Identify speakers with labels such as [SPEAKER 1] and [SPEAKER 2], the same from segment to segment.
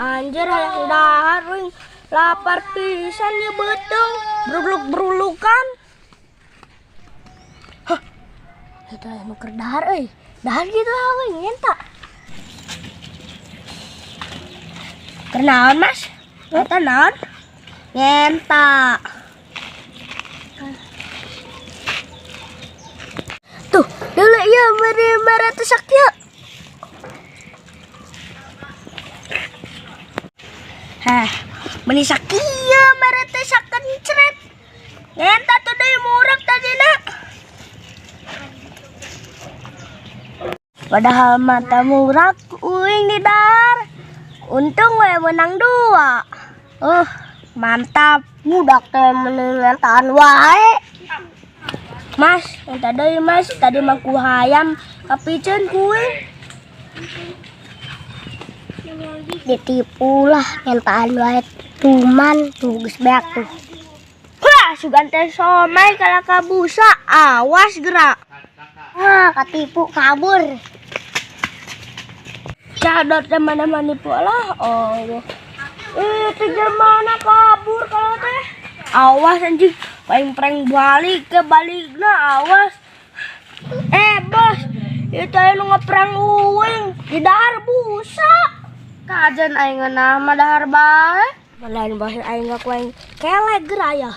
[SPEAKER 1] Anjir hayang dahar wing lapar pisan ya betung beruluk-berulukan. Hah. Eta nuker dahar euy. Dahar gitu lah wing ngenta. Kenaon Mas? Eta naon? Ngenta. Tuh, dulu ya meri maratusak ya. Hah, meni sakieu maratusakeun ceret. Ngenta tuh deui murag tadina. Padahal mata murag uing di dar. Untung we menang 2. Mantap, budak teh menengan wae. Mas, enta deui Mas, tadi mah ku hayam kapiceun kuing. Ditipu lah ngentaan wae tuman tuh geus beak tuh. Wah, sugan teh somai kala kabusa, awas gerak. Wah, katipu kabur. Cadot teh mana manipu lah. Allah. Itu gimana kabur kalau teh? Awas anjing, prank balik ke balikna awas. Bos, itu anu ngeprank uing di dahar busa. Kajen aing ngeunah mah dahar bae. Lain bos aing ngakuing kelek geraya.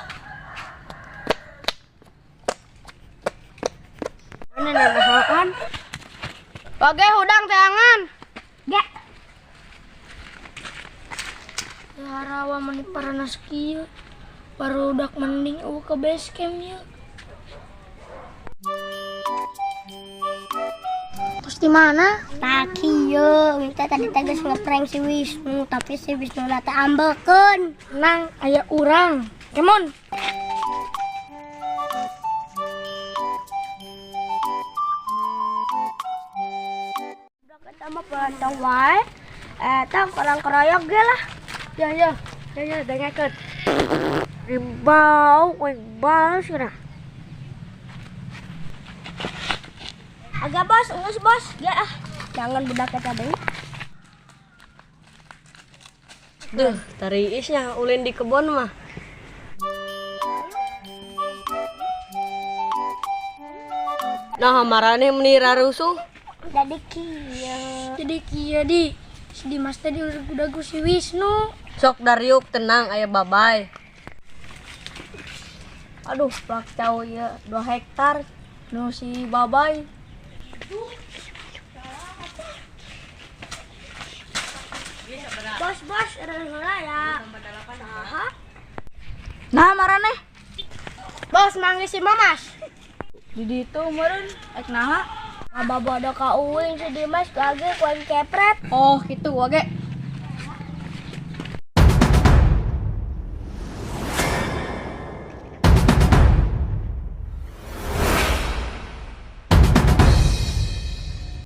[SPEAKER 1] Mana nahan? Oke, hudang teangan. Ge. Harawa meni paranas kieu. Barudak mending ke base campnya. Terus di mana? Tak kieu, minta tadi geus ngeprank si Wisnu, tapi si Wisnu teh ambekeun. Nang aya urang. Kemon. Udah ketemu pantang wae. Eta kurang keroyok ge lah. Ya, dengekeun. Ribau, balas kira. Agak bos, ungus bos. Ya jangan budak kita deui.
[SPEAKER 2] Duh, tari isnya ulin di kebon mah. Nah, marane meni rarusuh.
[SPEAKER 1] Jadi kieu di. Si Dimas tadi udah si Wisnu.
[SPEAKER 2] Sok Daryuk tenang aya babay.
[SPEAKER 1] Aduh, plak cau ya 2 hektar nu si babay. Bos, ada heula ya. Saha? Nah, marane? Bos, manggil si Mamas. Di ditu meureun ek naha? Ababo ada ka uing si Dimas lagi kuing kepret.
[SPEAKER 2] Oh, gitu wage.